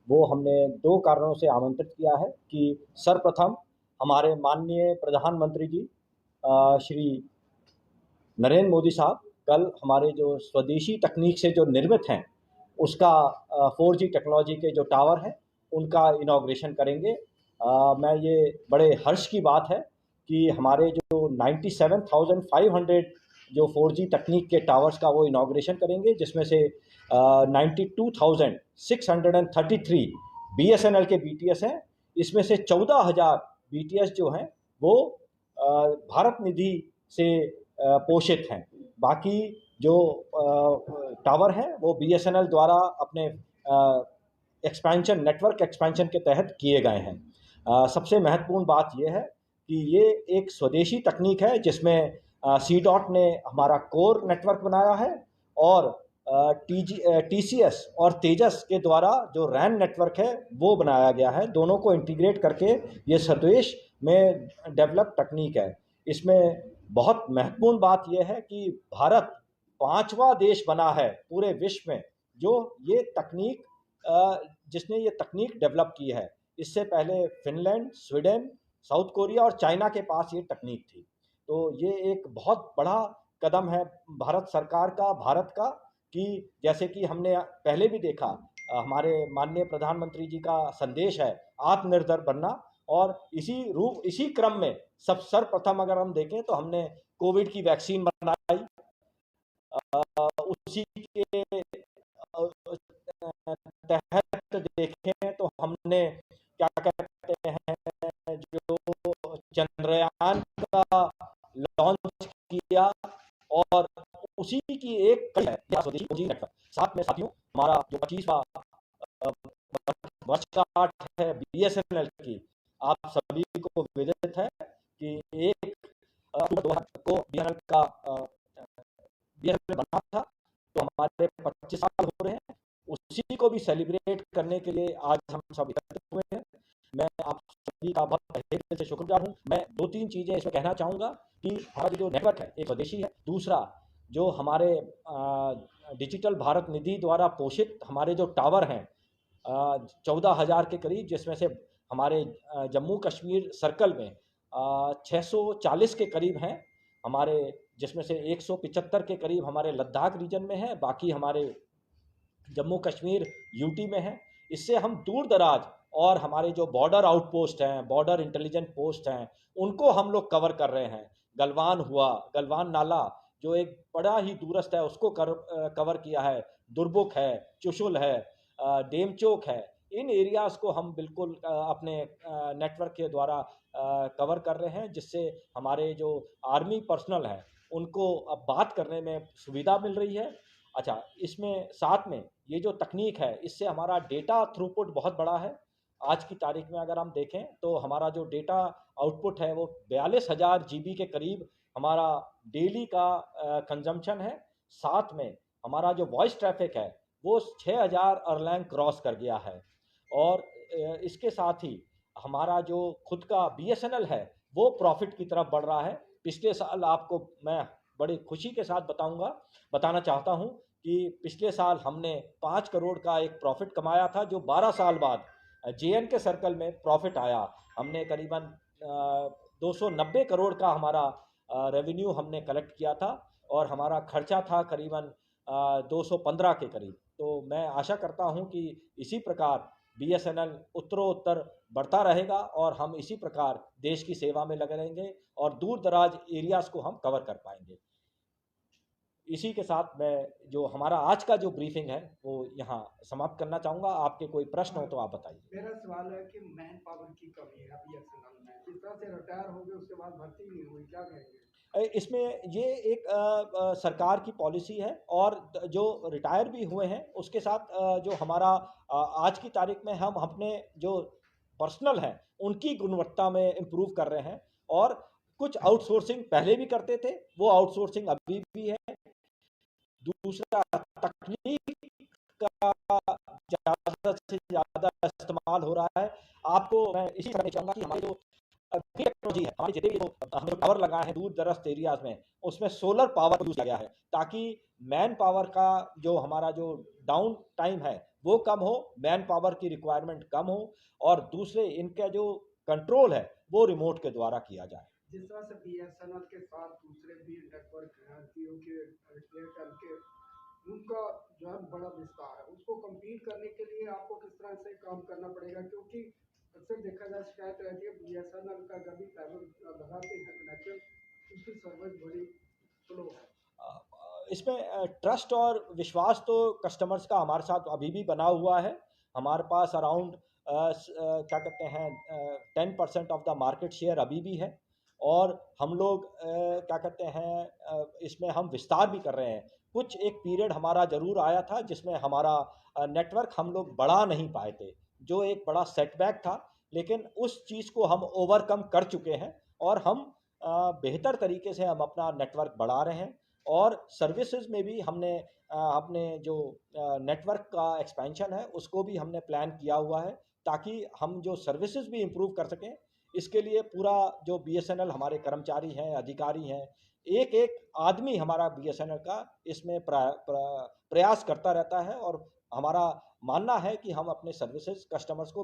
वो हमने 2 कारणों से आमंत्रित किया है कि सर्वप्रथम हमारे माननीय प्रधानमंत्री जी श्री नरेंद्र मोदी साहब कल हमारे जो स्वदेशी तकनीक से जो निर्मित हैं, उसका 4G टेक्नोलॉजी के जो टावर हैं, उनका इनॉग्रेशन करेंगे। मैं ये बड़े हर्ष की बात है कि हमारे जो 97,500 जो 4G तकनीक के टावर्स का वो इनॉग्रेशन करेंगे, जिसमें से 92,633 BSNL के BTS हैं। इसमें से 14,000 BTS जो हैं वो भारत निधि से पोषित हैं। बाकी जो टावर हैं वो BSNL द्वारा अपने एक्सपेंशन, नेटवर्क एक्सपेंशन के तहत किए गए हैं। सबसे महत्वपूर्ण बात यह है कि ये एक स्वदेशी तकनीक है, जिसमें सी डॉट ने हमारा कोर नेटवर्क बनाया है और TCS और तेजस के द्वारा जो रैन नेटवर्क है वो बनाया गया है। दोनों को इंटीग्रेट करके ये स्वदेश में डेवलप तकनीक है। इसमें बहुत महत्वपूर्ण बात यह है कि भारत 5वां देश बना है पूरे विश्व में जो ये तकनीक जिसने ये तकनीक डेवलप की है। इससे पहले फिनलैंड, स्वीडन, साउथ कोरिया और चाइना के पास ये तकनीक थी। तो ये एक बहुत बड़ा कदम है भारत सरकार का, भारत का, कि जैसे कि हमने पहले भी देखा, हमारे माननीय प्रधानमंत्री जी का संदेश है आत्मनिर्भर बनना, और इसी क्रम में सर्वप्रथम अगर हम देखें तो हमने कोविड की वैक्सीन बनाई। उसी के तहत देखें तो हमने क्या कहते हैं जो चंद्रयान का लॉन्च किया, और उसी की एक स्वदेशी नेटवर्क। साथ में साथियों, हमारा जो 25वां वर्षगांठ है BSNL की, आप सभी को विदित है कि 1 अक्टूबर को BSNL का BSNL बना था। तो हमारे 25 साल हो रहे हैं, उसी को भी सेलिब्रेट करने के लिए आज हम सब एकत्रित हुए हैं। मैं आप सभी का बहुत तहे दिल से शुक्रगुजार हूँ। मैं 2-3 चीज़ें इसमें कहना चाहूँगा कि हमारा जो नेटवर्क है एक स्वदेशी है। दूसरा, जो हमारे डिजिटल भारत निधि द्वारा पोषित हमारे जो टावर हैं 14,000 के करीब, जिसमें से हमारे जम्मू कश्मीर सर्कल में 640 के करीब हैं हमारे, जिसमें से 175 के करीब हमारे लद्दाख रीजन में है, बाकी हमारे जम्मू कश्मीर यूटी में है। इससे हम दूर दराज और हमारे जो बॉर्डर आउटपोस्ट हैं, बॉर्डर इंटेलिजेंस पोस्ट हैं, उनको हम लोग कवर कर रहे हैं। गलवान हुआ, गलवान नाला जो एक बड़ा ही दूरस्थ है, उसको कवर किया है। दुर्बुक है, चुशुल है, डेमचोक है। इन एरियाज़ को हम बिल्कुल अपने नेटवर्क के द्वारा कवर कर रहे हैं, जिससे हमारे जो आर्मी पर्सनल हैं उनको अब बात करने में सुविधा मिल रही है। अच्छा, इसमें साथ में ये जो तकनीक है, इससे हमारा डेटा थ्रूपुट बहुत बड़ा है। आज की तारीख में अगर हम देखें तो हमारा जो डेटा आउटपुट है वो 42,000 GB के करीब हमारा डेली का कंजम्पशन है। साथ में हमारा जो वॉइस ट्रैफिक है वो 6,000 अरलैंग क्रॉस कर गया है। और इसके साथ ही हमारा जो खुद का BSNL है वो प्रॉफिट की तरफ बढ़ रहा है। पिछले साल आपको मैं बड़ी खुशी के साथ बताना चाहता हूं कि पिछले साल हमने 5 करोड़ का एक प्रॉफिट कमाया था, जो 12 साल बाद JN के सर्कल में प्रॉफिट आया। हमने करीबन 290 करोड़ का हमारा रेवेन्यू हमने कलेक्ट किया था, और हमारा खर्चा था करीबन 215 के करीब। तो मैं आशा करता हूं कि इसी प्रकार BSNL उत्तरोत्तर बढ़ता रहेगा और हम इसी प्रकार देश की सेवा में लगे रहेंगे और दूर दराज एरियाज को हम कवर कर पाएंगे। इसी के साथ मैं जो हमारा आज का जो ब्रीफिंग है वो यहाँ समाप्त करना चाहूँगा। आपके कोई प्रश्न हो तो आप बताइए। मेरा सवाल है कि मैन पावर की कमी है BSNL में, जिस तरह से रिटायर हो गए उसके बाद भर्ती नहीं हुई, क्या कहेंगे? इसमें ये एक सरकार की पॉलिसी है, और जो रिटायर भी हुए हैं उसके साथ जो हमारा आज की तारीख में हम अपने जो पर्सनल हैं उनकी गुणवत्ता में इम्प्रूव कर रहे हैं। और कुछ आउटसोर्सिंग पहले भी करते थे, वो आउटसोर्सिंग अभी भी है। दूसरा, तकनीक का ज़्यादा से ज़्यादा इस्तेमाल हो रहा है। आपको मैं इसी तरह चाहूँगा कि हमारी जो टेक्नोलॉजी है, हमारी जितने भी हमने टावर लगाए हैं दूर दराज एरियाज में, उसमें सोलर पावर यूज किया गया है, ताकि मैन पावर का जो हमारा जो डाउन टाइम है वो कम हो, मैन पावर की रिक्वायरमेंट कम हो, और दूसरे इनका जो कंट्रोल है वो रिमोट के द्वारा किया जाए। जिस तरह से बीएसएनएल के साथ दूसरे भी नेटवर्क हैं, जियो के, एयरटेल के, उनका जो है बड़ा विस्तार है, उसको कम्पीट करने के लिए आपको किस तरह से काम करना पड़ेगा? क्योंकि अक्सर देखा जाए शिकायत रहती है बीएसएनएल का, जब भी फाइबर लगाते हैं कनेक्शन, उसकी सर्विस बड़ी स्लो है। इसमें ट्रस्ट और विश्वास तो कस्टमर्स का हमारे साथ अभी भी बना हुआ है। हमारे पास अराउंड क्या कहते हैं 10% ऑफ द मार्केट शेयर अभी भी है, और हम लोग क्या कहते हैं इसमें हम विस्तार भी कर रहे हैं। कुछ एक पीरियड हमारा ज़रूर आया था जिसमें हमारा नेटवर्क हम लोग बढ़ा नहीं पाए थे, जो एक बड़ा सेटबैक था, लेकिन उस चीज़ को हम ओवरकम कर चुके हैं, और हम बेहतर तरीके से हम अपना नेटवर्क बढ़ा रहे हैं। और सर्विसेज में भी हमने अपने जो नेटवर्क का एक्सपेंशन है उसको भी हमने प्लान किया हुआ है, ताकि हम जो सर्विसेज भी इम्प्रूव कर सकें। इसके लिए पूरा जो बीएसएनएल हमारे कर्मचारी हैं, अधिकारी हैं, एक एक आदमी हमारा बीएसएनएल का इसमें प्रयास करता रहता है, और हमारा मानना है कि हम अपने सर्विसेज कस्टमर्स को